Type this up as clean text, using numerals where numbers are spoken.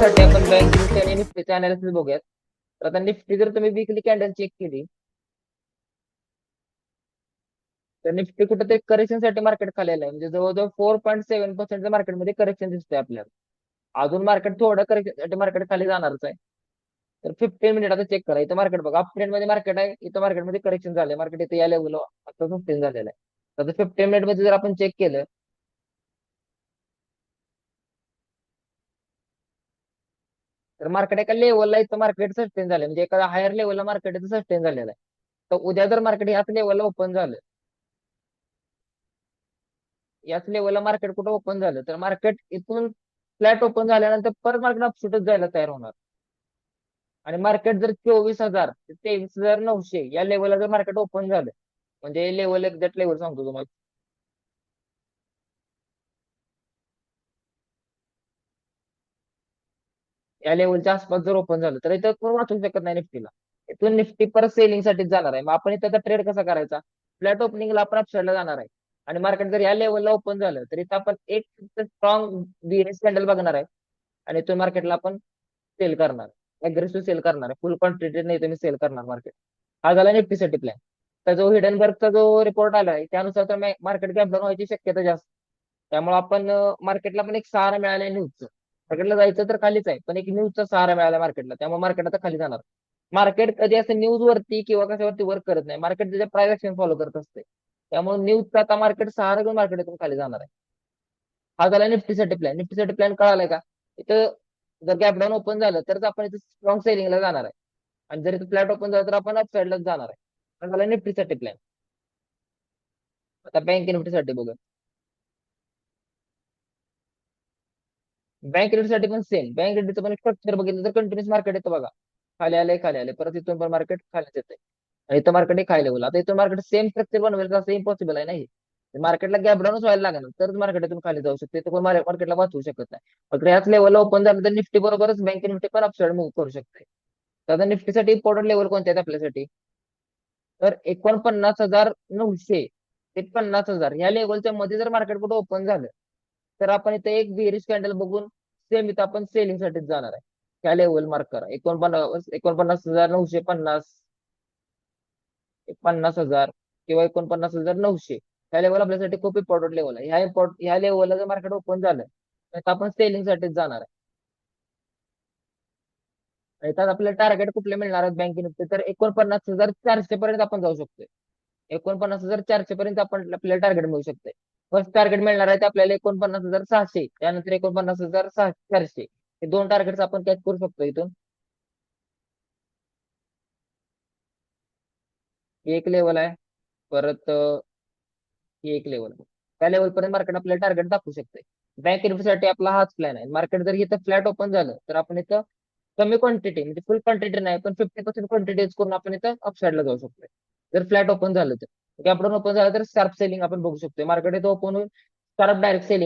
साठी आपण bank Nifty आणि निफ्टीचे अनालिसिस बघूयात. तर आता निफ्टी जर तुम्ही वीकली कॅन्डल चेक केली तर निफ्टी कुठेतरी करेक्शन साठी मार्केट खाली आलंय, म्हणजे जवळजवळ 4.7% मार्केटमध्ये करेक्शन दिसतंय आपल्याला. अजून मार्केट थोडं करेक्शन साठी मार्केट खाली जाणारच आहे. तर 15 मिनिट आता चेक करा, इथं मार्केट बघा, अप ट्रेंड मध्ये मार्केट आहे, इथं मार्केटमध्ये करेक्शन झालंय, मार्केट इथे या लेवल आता 15 झालेलं आहे. तर 15 मिनिट मध्ये जर आपण चेक केलं तर मार्केट एका लेवलला इथं मार्केट सस्टेन झालं, म्हणजे एका हायर लेवलला मार्केट इथं सस्टेन झालेलं आहे. तर उद्या जर मार्केट याच लेवलला ओपन झालं, याच लेवलला मार्केट कुठं ओपन झालं तर मार्केट इथून फ्लॅट ओपन झाल्यानंतर परत मार्केट अपसूटच जायला तयार होणार. आणि मार्केट जर 24,000 ते 23,900 या लेवलला जर मार्केट ओपन झालं, म्हणजे लेवल एक्झॅक्ट लेवल सांगतो तुम्हाला, या लेवलच्या आसपास जर ओपन झालं तर इथं कोण वाचू शकत नाही निफ्टीला. इथून निफ्टी परत सेलिंग साठीच जाणार आहे. मग आपण इथं ट्रेड कसा करायचा? फ्लॅट ओपनिंगला आपण अपसाईडला जाणार आहे, आणि मार्केट जर या लेवलला ओपन झालं तर इथं आपण एक स्ट्रॉंग बीएस कॅन्डल बघणार आहे, आणि इथून मार्केटला आपण सेल करणार, अग्रेसिव्ह सेल करणार आहे, फुल क्वांटिटी नाही तुम्ही सेल करणार मार्केट. हा झाला निफ्टीसाठी प्लॅन. तर जो हिडनबर्गचा जो रिपोर्ट आला आहे त्यानुसार तर मार्केट गॅप डाऊन व्हायची शक्यता जास्त. त्यामुळे आपण मार्केटला पण एक सहारा मिळाला न्यूजचा. मार्केटला जायचं तर खालीच आहे, पण एक न्यूजचा सहारा मिळाला मार्केटला, त्यामुळे मार्केट आता खाली जाणार. मार्केट कधी असं न्यूज वरती किंवा कशावरती वर्क करत नाही, मार्केट त्याच्या प्राइस ऍक्शन फॉलो करत असते. त्यामुळे न्यूजचा आता मार्केट सहारा घेऊन मार्केटतून खाली जाणार आहे. हा झाला निफ्टीसाठी प्लॅन. निफ्टीसाठी प्लॅन कळालाय का? इथं जर गॅप डाऊन ओपन झालं तरच आपण इथं स्ट्रॉंग सेलिंगला जाणार आहे, आणि जर इथं फ्लॅट ओपन झालं तर आपण अप साईडलाच जाणार आहे. हा झाला निफ्टीसाठी प्लॅन. आता बँक निफ्टीसाठी बघूया. बँक निफ्टीसाठी पण सेम, बँक निफ्टीचं पण स्ट्रक्चर बघितलं तर कंटिन्यूस मार्केट येतं बघा, खाली आलंय खाली आलंय, परत इथून पण मार्केट खालीच येतंय, आणि इथं मार्केट खाली लेवल. आता इथून मार्केट सेम स्ट्रक्चर बनवायचं असं इम्पॉसिबल आहे नाही. मार्केटला गॅप डाऊनच व्हायला लागणार तरच मार्केट इथून खाली जाऊ शकते, तर कोण मार्केटला वाचवू शकत नाही. फक्त याच लेवलला ओपन झालं तर निफ्टी बरोबरच बँक निफ्टी पण अपसाईड मूव्ह करू शकते. तर आता निफ्टीसाठी इम्पॉर्टंट लेवल कोणते आहेत आपल्यासाठी? तर 49,900 ते 50,000 या लेवलच्या मध्ये जर मार्केट कुठं ओपन झालं तर आपण इथे एक बेरिश कॅन्डल बघून सेम इथं आपण सेलिंग साठीच जाणार आहे. त्या लेवल मार्क करा, 49,950, 50,000 किंवा 49,900. ह्या लेवल आपल्यासाठी खूप इम्पॉर्टंट लेवल आहे. ह्या लेवलला जर मार्केट ओपन झालं तर आपण सेलिंग साठीच जाणार आहे. त्यात आपल्याला टार्गेट कुठले मिळणार आहेत बँक निफ्टी? तर 49,400 पर्यंत आपण जाऊ शकतो. 49,400 पर्यंत आपण आपल्याला टार्गेट मिळू शकते. फर्स्ट टार्गेट मिळणार आहे ते आपल्याला 49,600, त्यानंतर 49,400. हे दोन टार्गेट्स आपण कॅच करू शकतो इथून. ही एक लेवल आहे, परत ही एक लेवल आहे. त्या लेवल पर्यंत मार्केट आपल्याला टार्गेट दाखवू शकते. बँक निफ्टीसाठी आपला हाच प्लॅन आहे. मार्केट जर इथं फ्लॅट ओपन झालं तर आपण इथं कमी क्वांटिटी, म्हणजे फुल क्वांटिटी नाही पण 50% क्वांटिटी करून आपण इथं अपसाईडला जाऊ शकतो. जर फ्लॅट ओपन झालं तर, गॅप डाऊन ओपन झालं तर शार्प सेलिंग आपण बघू शकतो. मार्केट इथं ओपन होऊन शार्प डायरेक्ट सेलिंग